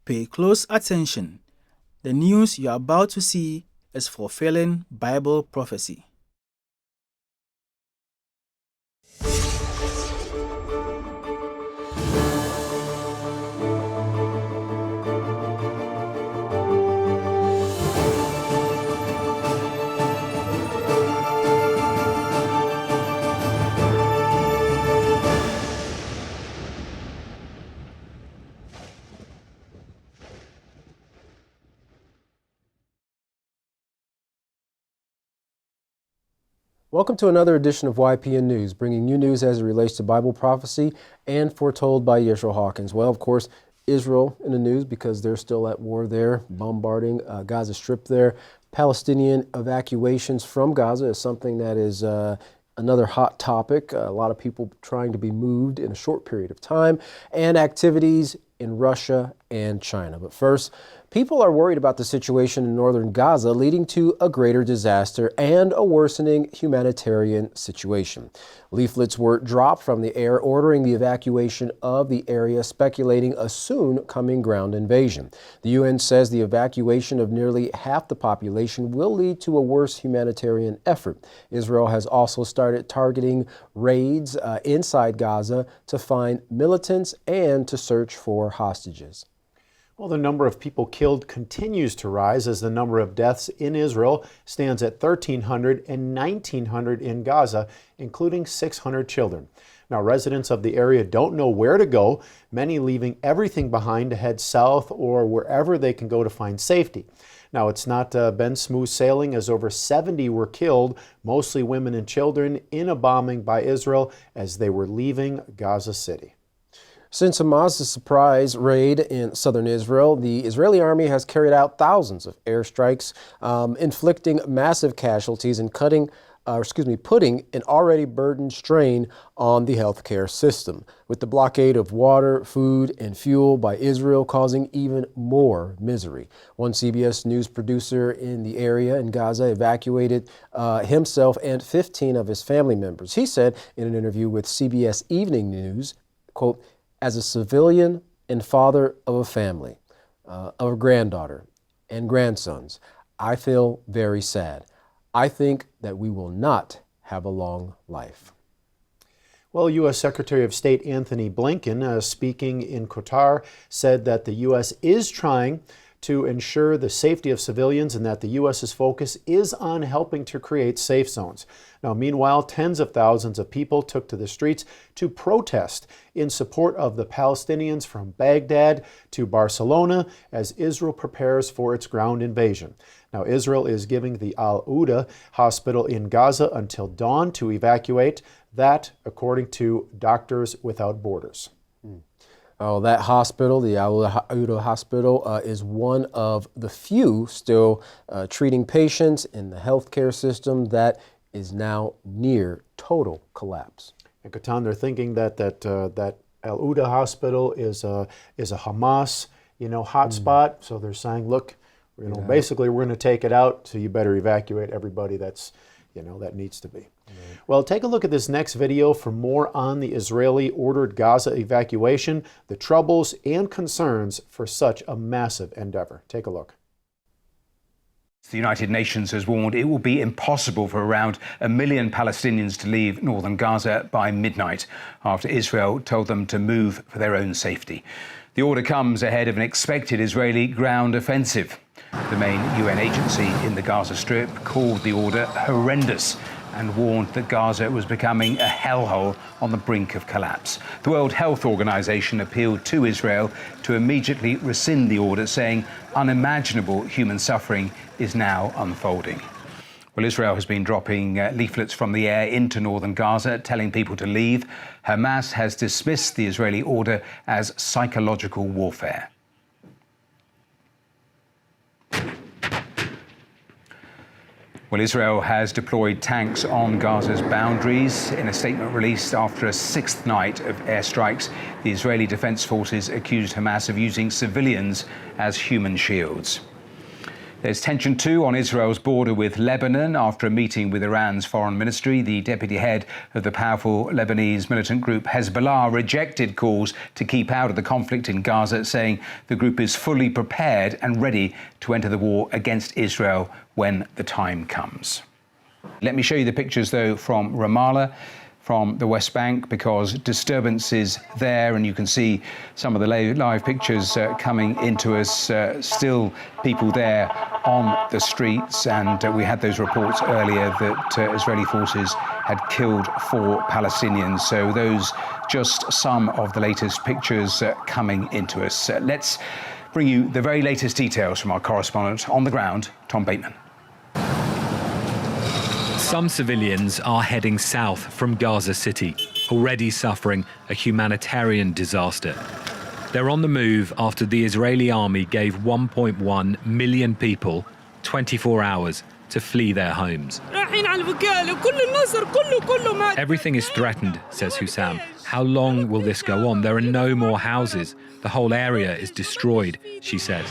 Pay close attention. The news you are about to see is fulfilling Bible prophecy. Welcome to another edition of YPN News, bringing you news as it relates to Bible prophecy and foretold by Yeshua Hawkins. Well, of course, Israel in the news because they're still at war there, bombarding Gaza Strip there. Palestinian evacuations from Gaza is something that is another hot topic. A lot of people trying to be moved in a short period of time, and activities in Russia and China. But first, people are worried about the situation in northern Gaza, leading to a greater disaster and a worsening humanitarian situation. Leaflets were dropped from the air ordering the evacuation of the area, speculating a soon coming ground invasion. The UN says the evacuation of nearly half the population will lead to a worse humanitarian effort. Israel has also started targeting raids inside Gaza to find militants and to search for hostages. Well, the number of people killed continues to rise as the number of deaths in Israel stands at 1,300 and 1,900 in Gaza, including 600 children. Now, residents of the area don't know where to go, many leaving everything behind to head south or wherever they can go to find safety. Now, it's not been smooth sailing as over 70 were killed, mostly women and children, in a bombing by Israel as they were leaving Gaza City. Since Hamas's surprise raid in southern Israel, the Israeli army has carried out thousands of airstrikes, inflicting massive casualties and putting an already burdened strain on the healthcare system, with the blockade of water, food, and fuel by Israel causing even more misery. One CBS News producer in the area in Gaza evacuated himself and 15 of his family members. He said in an interview with CBS Evening News, quote, "As a civilian and father of a family, of a granddaughter and grandsons, I feel very sad. I think that we will not have a long life." Well, U.S. Secretary of State Anthony Blinkin, speaking in Qatar, said that the U.S. is trying to ensure the safety of civilians and that the U.S.'s focus is on helping to create safe zones. Now, meanwhile, tens of thousands of people took to the streets to protest in support of the Palestinians from Baghdad to Barcelona as Israel prepares for its ground invasion. Now, Israel is giving the Al-Uda hospital in Gaza until dawn to evacuate. That, according to Doctors Without Borders. Oh, that hospital, the Al-Uda hospital, is one of the few still treating patients in the healthcare system that is now near total collapse. And Katan, they're thinking that Al-Uda hospital is a Hamas, hotspot. So they're saying, look, basically we're going to take it out, so you better evacuate everybody that needs to be. Well, take a look at this next video for more on the Israeli-ordered Gaza evacuation, the troubles and concerns for such a massive endeavor. Take a look. The United Nations has warned it will be impossible for around 1 million Palestinians to leave northern Gaza by midnight after Israel told them to move for their own safety. The order comes ahead of an expected Israeli ground offensive. The main UN agency in the Gaza Strip called the order horrendous and warned that Gaza was becoming a hellhole on the brink of collapse. The World Health Organization appealed to Israel to immediately rescind the order, saying unimaginable human suffering is now unfolding. Well, Israel has been dropping leaflets from the air into northern Gaza, telling people to leave. Hamas has dismissed the Israeli order as psychological warfare. Well, Israel has deployed tanks on Gaza's boundaries. In a statement released after a sixth night of airstrikes, the Israeli Defense Forces accused Hamas of using civilians as human shields. There's tension too on Israel's border with Lebanon after a meeting with Iran's foreign ministry. The deputy head of the powerful Lebanese militant group Hezbollah rejected calls to keep out of the conflict in Gaza, saying the group is fully prepared and ready to enter the war against Israel when the time comes. Let me show you the pictures, though, from Ramallah, from the West Bank, because disturbances there, and you can see some of the live pictures coming into us, still people there on the streets, and we had those reports earlier that Israeli forces had killed 4 Palestinians. So those just some of the latest pictures coming into us. Let's bring you the very latest details from our correspondent on the ground, Tom Bateman. Some civilians are heading south from Gaza City, already suffering a humanitarian disaster. They're on the move after the Israeli army gave 1.1 million people 24 hours to flee their homes. Everything is threatened, says Hussam. How long will this go on? There are no more houses. The whole area is destroyed, she says.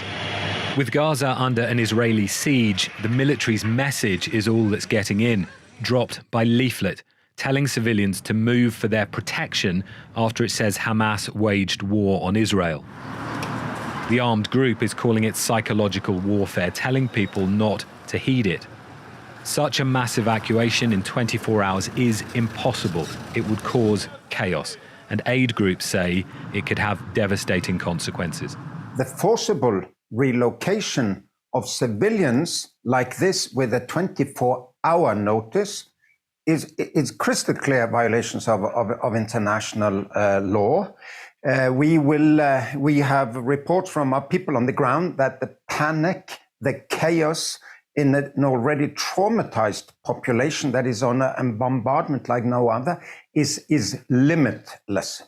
With Gaza under an Israeli siege, the military's message is all that's getting in, dropped by Leaflet, telling civilians to move for their protection after it says Hamas waged war on Israel. The armed group is calling it psychological warfare, telling people not to heed it. Such a mass evacuation in 24 hours is impossible. It would cause chaos, and aid groups say it could have devastating consequences. The forcible relocation of civilians like this with a 24-hour notice is crystal clear violations of international law. We have reports from our people on the ground that the panic, the chaos in an already traumatized population that is on a bombardment like no other is limitless.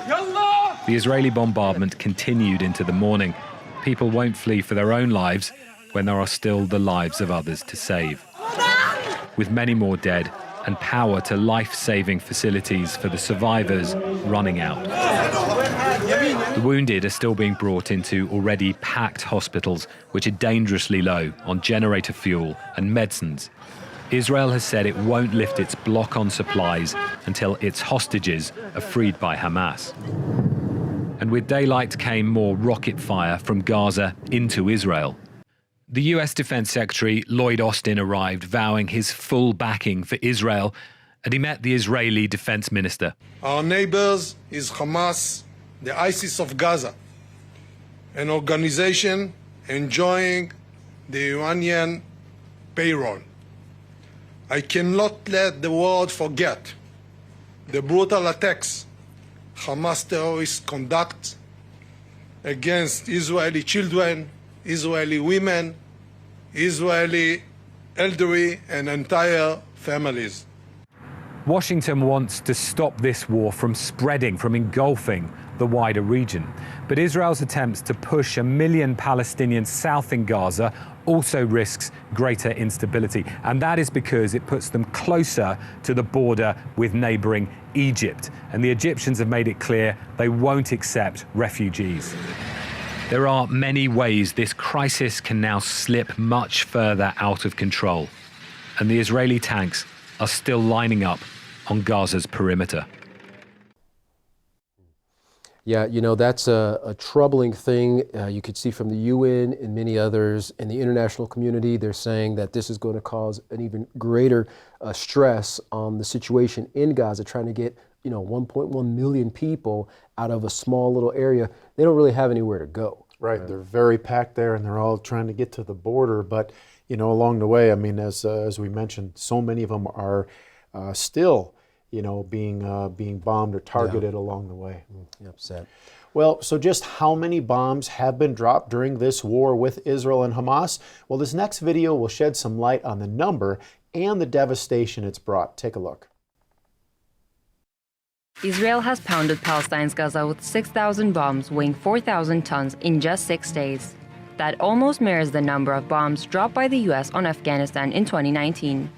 The Israeli bombardment continued into the morning. People won't flee for their own lives when there are still the lives of others to save. With many more dead and power to life-saving facilities for the survivors running out. The wounded are still being brought into already packed hospitals, which are dangerously low on generator fuel and medicines. Israel has said it won't lift its block on supplies until its hostages are freed by Hamas. And with daylight came more rocket fire from Gaza into Israel. The US Defense Secretary Lloyd Austin arrived, vowing his full backing for Israel, and he met the Israeli Defense Minister. Our neighbors is Hamas, the ISIS of Gaza, an organization enjoying the Iranian payroll. I cannot let the world forget the brutal attacks Hamas terrorists conduct against Israeli children, Israeli women, Israeli elderly and entire families. Washington wants to stop this war from spreading, from engulfing the wider region. But Israel's attempts to push 1 million Palestinians south in Gaza also risks greater instability. And that is because it puts them closer to the border with neighboring Egypt. And the Egyptians have made it clear they won't accept refugees. There are many ways this crisis can now slip much further out of control. And the Israeli tanks are still lining up on Gaza's perimeter. Yeah, you know, that's a troubling thing. You could see from the UN and many others in the international community, they're saying that this is going to cause an even greater stress on the situation in Gaza, trying to get, 1.1 million people out of a small little area. They don't really have anywhere to go. Right. They're very packed there, and they're all trying to get to the border. But, along the way, I mean, as we mentioned, so many of them are still being bombed or targeted along the way. Upset. Well, so just how many bombs have been dropped during this war with Israel and Hamas? Well, this next video will shed some light on the number and the devastation it's brought. Take a look. Israel has pounded Palestine's Gaza with 6,000 bombs weighing 4,000 tons in just 6 days. That almost mirrors the number of bombs dropped by the US on Afghanistan in 2019.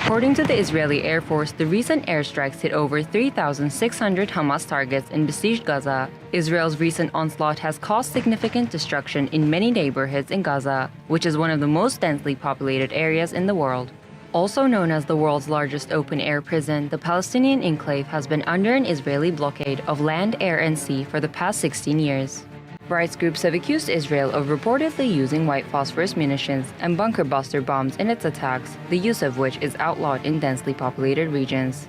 According to the Israeli Air Force, the recent airstrikes hit over 3,600 Hamas targets in besieged Gaza. Israel's recent onslaught has caused significant destruction in many neighborhoods in Gaza, which is one of the most densely populated areas in the world. Also known as the world's largest open-air prison, the Palestinian enclave has been under an Israeli blockade of land, air, and sea for the past 16 years. Rights groups have accused Israel of reportedly using white phosphorus munitions and bunker buster bombs in its attacks, the use of which is outlawed in densely populated regions.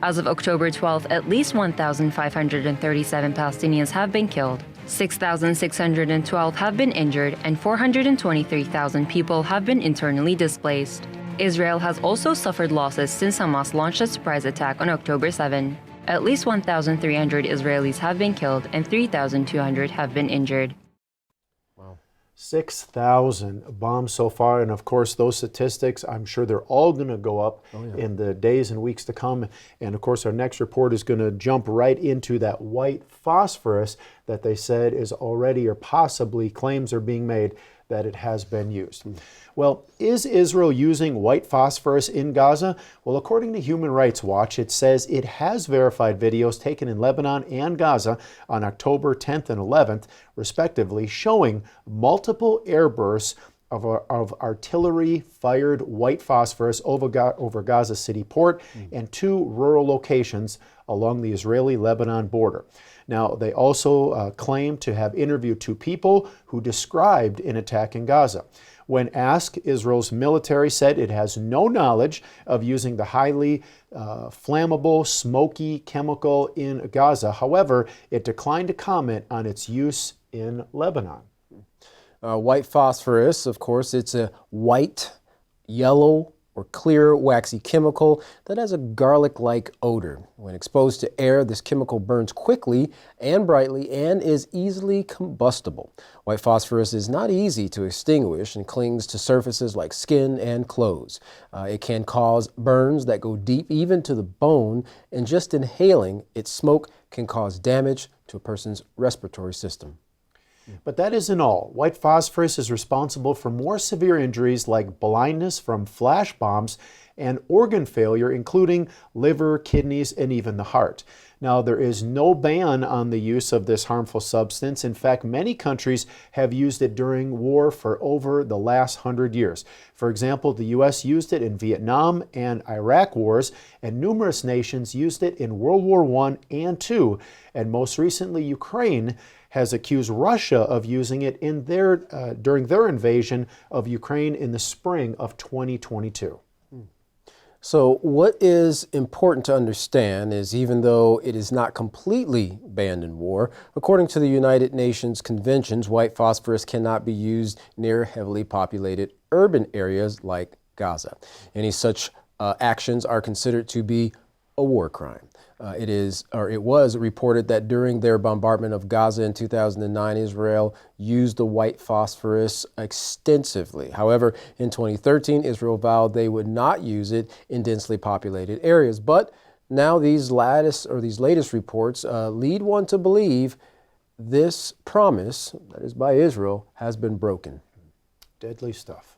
As of October 12th, at least 1,537 Palestinians have been killed, 6,612 have been injured, and 423,000 people have been internally displaced. Israel has also suffered losses since Hamas launched a surprise attack on October 7. At least 1,300 Israelis have been killed and 3,200 have been injured. Wow. 6,000 bombs so far, and of course those statistics, I'm sure they're all going to go up in the days and weeks to come. And of course our next report is going to jump right into that white phosphorus that they said is already, or possibly claims are being made that it has been used. Well, is Israel using white phosphorus in Gaza? Well, according to Human Rights Watch, it says it has verified videos taken in Lebanon and Gaza on October 10th and 11th, respectively, showing multiple airbursts of artillery-fired white phosphorus over Gaza City port and 2 rural locations along the Israeli-Lebanon border. Now, they also claim to have interviewed 2 people who described an attack in Gaza. When asked, Israel's military said it has no knowledge of using the highly flammable, smoky chemical in Gaza. However, it declined to comment on its use in Lebanon. White phosphorus, of course, it's a white, yellow, or clear, waxy chemical that has a garlic-like odor. When exposed to air, this chemical burns quickly and brightly and is easily combustible. White phosphorus is not easy to extinguish and clings to surfaces like skin and clothes. It can cause burns that go deep even to the bone, and just inhaling its smoke can cause damage to a person's respiratory system. But that isn't all. White phosphorus is responsible for more severe injuries like blindness from flash bombs and organ failure, including liver, kidneys, and even the heart. Now, there is no ban on the use of this harmful substance. In fact, many countries have used it during war for over the last 100 years. For example, the U.S. used it in Vietnam and Iraq wars, and numerous nations used it in World War I and II. And most recently, Ukraine has accused Russia of using it in during their invasion of Ukraine in the spring of 2022. So what is important to understand is, even though it is not completely banned in war, according to the United Nations conventions, white phosphorus cannot be used near heavily populated urban areas like Gaza. Any such actions are considered to be a war crime. It was reported that during their bombardment of Gaza in 2009, Israel used the white phosphorus extensively. However, in 2013, Israel vowed they would not use it in densely populated areas. But now these latest reports lead one to believe this promise, that is by Israel, has been broken. Deadly stuff.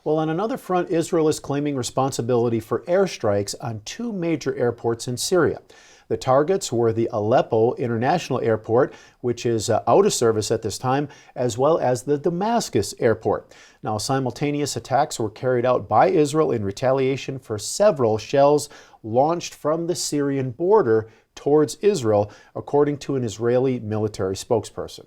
Well, on another front, Israel is claiming responsibility for airstrikes on 2 major airports in Syria. The targets were the Aleppo International Airport, which is out of service at this time, as well as the Damascus Airport. Now, simultaneous attacks were carried out by Israel in retaliation for several shells launched from the Syrian border towards Israel, according to an Israeli military spokesperson.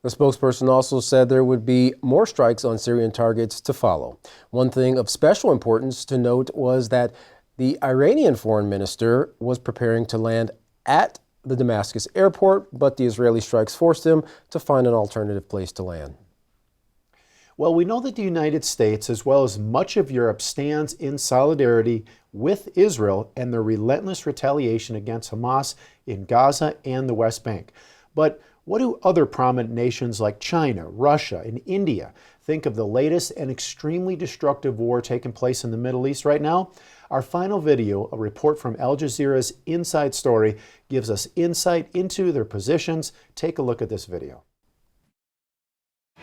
The spokesperson also said there would be more strikes on Syrian targets to follow. One thing of special importance to note was that the Iranian foreign minister was preparing to land at the Damascus airport, but the Israeli strikes forced him to find an alternative place to land. Well, we know that the United States, as well as much of Europe, stands in solidarity with Israel and their relentless retaliation against Hamas in Gaza and the West Bank. But what do other prominent nations like China, Russia, and India think of the latest and extremely destructive war taking place in the Middle East right now? Our final video, a report from Al Jazeera's Inside Story, gives us insight into their positions. Take a look at this video.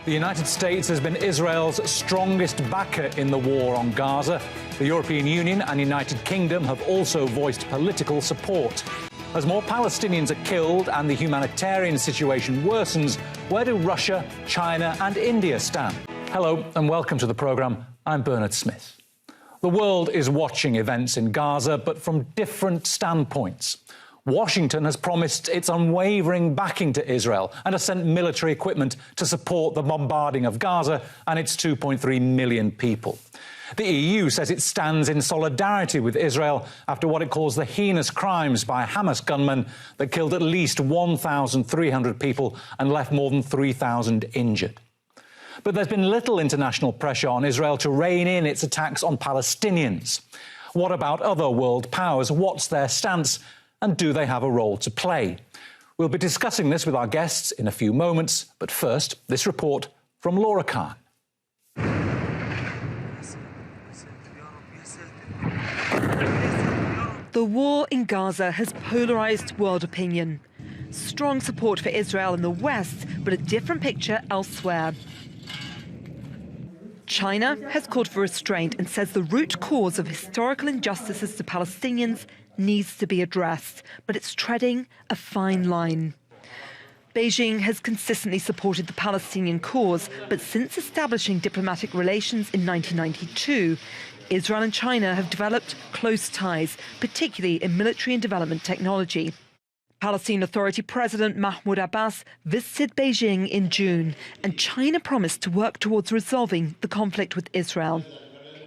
The United States has been Israel's strongest backer in the war on Gaza. The European Union and United Kingdom have also voiced political support. As more Palestinians are killed and the humanitarian situation worsens, where do Russia, China and India stand? Hello and welcome to the programme. I'm Bernard Smith. The world is watching events in Gaza, but from different standpoints. Washington has promised its unwavering backing to Israel and has sent military equipment to support the bombarding of Gaza and its 2.3 million people. The EU says it stands in solidarity with Israel after what it calls the heinous crimes by Hamas gunmen that killed at least 1,300 people and left more than 3,000 injured. But there's been little international pressure on Israel to rein in its attacks on Palestinians. What about other world powers? What's their stance? And do they have a role to play? We'll be discussing this with our guests in a few moments, but first, this report from Laura Khan. The war in Gaza has polarised world opinion. Strong support for Israel in the West, but a different picture elsewhere. China has called for restraint and says the root cause of historical injustices to Palestinians needs to be addressed, but it's treading a fine line. Beijing has consistently supported the Palestinian cause, but since establishing diplomatic relations in 1992, Israel and China have developed close ties, particularly in military and development technology. Palestine Authority President Mahmoud Abbas visited Beijing in June, and China promised to work towards resolving the conflict with Israel.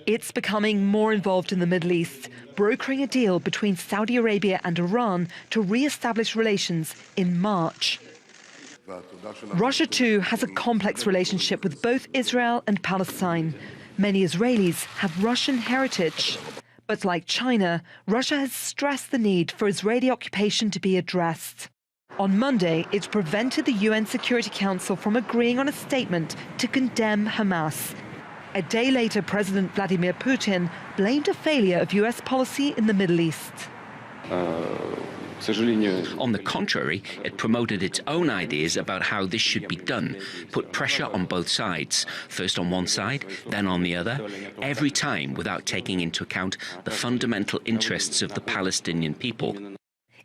It's becoming more involved in the Middle East, brokering a deal between Saudi Arabia and Iran to re-establish relations in March. Russia, too, has a complex relationship with both Israel and Palestine. Many Israelis have Russian heritage. But like China, Russia has stressed the need for Israeli occupation to be addressed. On Monday, it prevented the UN Security Council from agreeing on a statement to condemn Hamas. A day later, President Vladimir Putin blamed a failure of US policy in the Middle East. On the contrary, it promoted its own ideas about how this should be done, put pressure on both sides, first on one side, then on the other, every time without taking into account the fundamental interests of the Palestinian people.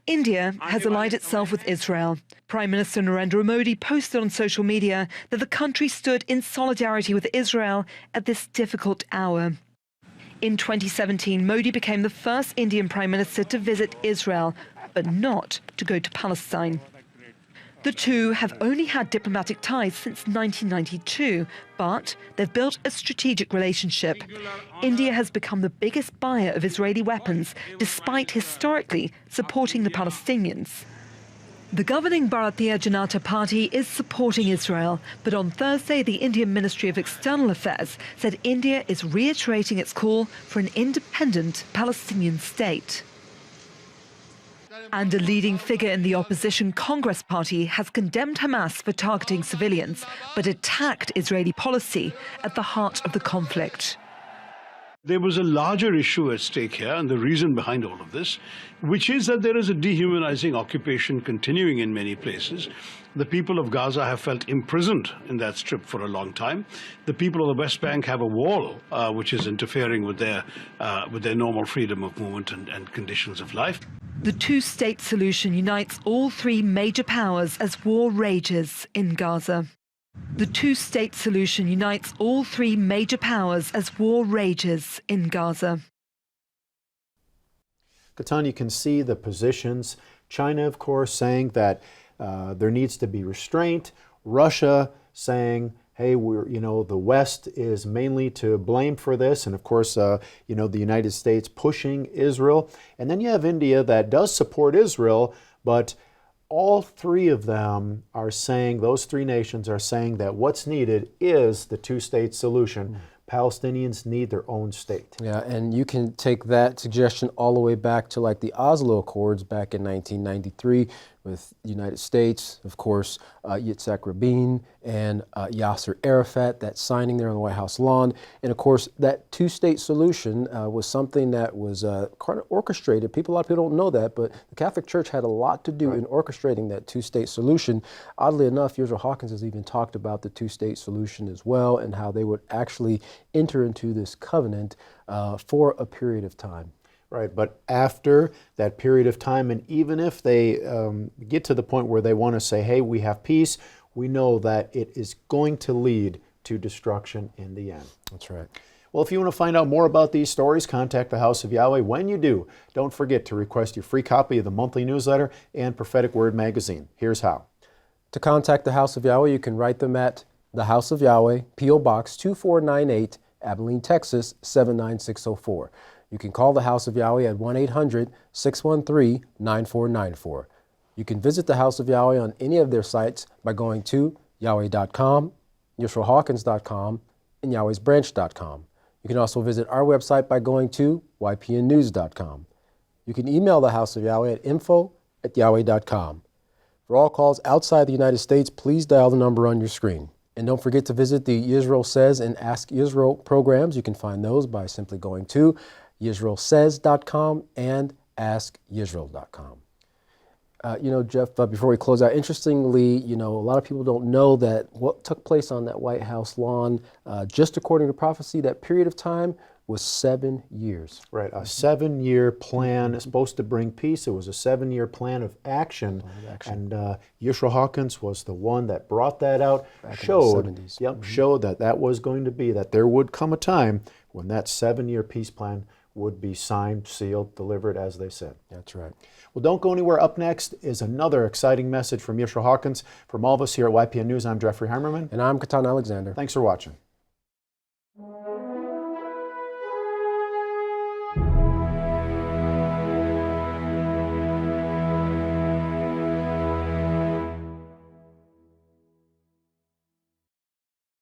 India has allied itself with Israel. Prime Minister Narendra Modi posted on social media that the country stood in solidarity with Israel at this difficult hour. In 2017, Modi became the first Indian Prime Minister to visit Israel, but not to go to Palestine. The two have only had diplomatic ties since 1992, but they've built a strategic relationship. India has become the biggest buyer of Israeli weapons, despite historically supporting the Palestinians. The governing Bharatiya Janata Party is supporting Israel, but on Thursday, the Indian Ministry of External Affairs said India is reiterating its call for an independent Palestinian state. And a leading figure in the opposition Congress Party has condemned Hamas for targeting civilians, but attacked Israeli policy at the heart of the conflict. There was a larger issue at stake here, and the reason behind all of this, which is that there is a dehumanizing occupation continuing in many places. The people of Gaza have felt imprisoned in that strip for a long time. The people of the West Bank have a wall which is interfering with their normal freedom of movement and conditions of life. The two-state solution unites all three major powers as war rages in Gaza. The two-state solution unites all three major powers as war rages in Gaza. Katan, you can see the positions. China, of course, saying that there needs to be restraint. Russia saying, hey, the West is mainly to blame for this. And of course, the United States pushing Israel. And then you have India that does support Israel, but all three of them are saying, those three nations are saying that what's needed is the two-state solution. Palestinians need their own state. Yeah, and you can take that suggestion all the way back to like the Oslo Accords back in 1993, with the United States, of course, Yitzhak Rabin and Yasser Arafat, that signing there on the White House lawn. And of course, that two-state solution was something that was kind of orchestrated. A lot of people don't know that, but the Catholic Church had a lot to do in orchestrating that two-state solution. Oddly enough, Yisrael Hawkins has even talked about the two-state solution as well, and how they would actually enter into this covenant for a period of time. Right, but after that period of time, and even if they get to the point where they want to say, hey, we have peace, we know that it is going to lead to destruction in the end. That's right. Well, if you want to find out more about these stories, contact the House of Yahweh. When you do, don't forget to request your free copy of the monthly newsletter and Prophetic Word magazine. Here's how. To contact the House of Yahweh, you can write them at the House of Yahweh, P.O. Box 2498, Abilene, Texas 79604. You can call the House of Yahweh at 1-800-613-9494. You can visit the House of Yahweh on any of their sites by going to yahweh.com, yisraelhawkins.com, and yahwehsbranch.com. You can also visit our website by going to ypnnews.com. You can email the House of Yahweh at info@yahweh.com. For all calls outside the United States, please dial the number on your screen. And don't forget to visit the Yisrael Says and Ask Yisrael programs. You can find those by simply going to YisraelSays.com and AskYisrael.com. Jeff, before we close out, interestingly, a lot of people don't know that what took place on that White House lawn, just according to prophecy, that period of time was 7 years. Right, a 7-year plan is supposed to bring peace. It was a 7-year plan of action. And Yisrael Hawkins was the one that brought that out, showed that was going to be, that there would come a time when that 7-year peace plan would be signed, sealed, delivered, as they said. That's right. Well, don't go anywhere. Up next is another exciting message from Yisrael Hawkins. From all of us here at YPN News, I'm Jeffrey Heimerman. And I'm Katan Alexander. Thanks for watching.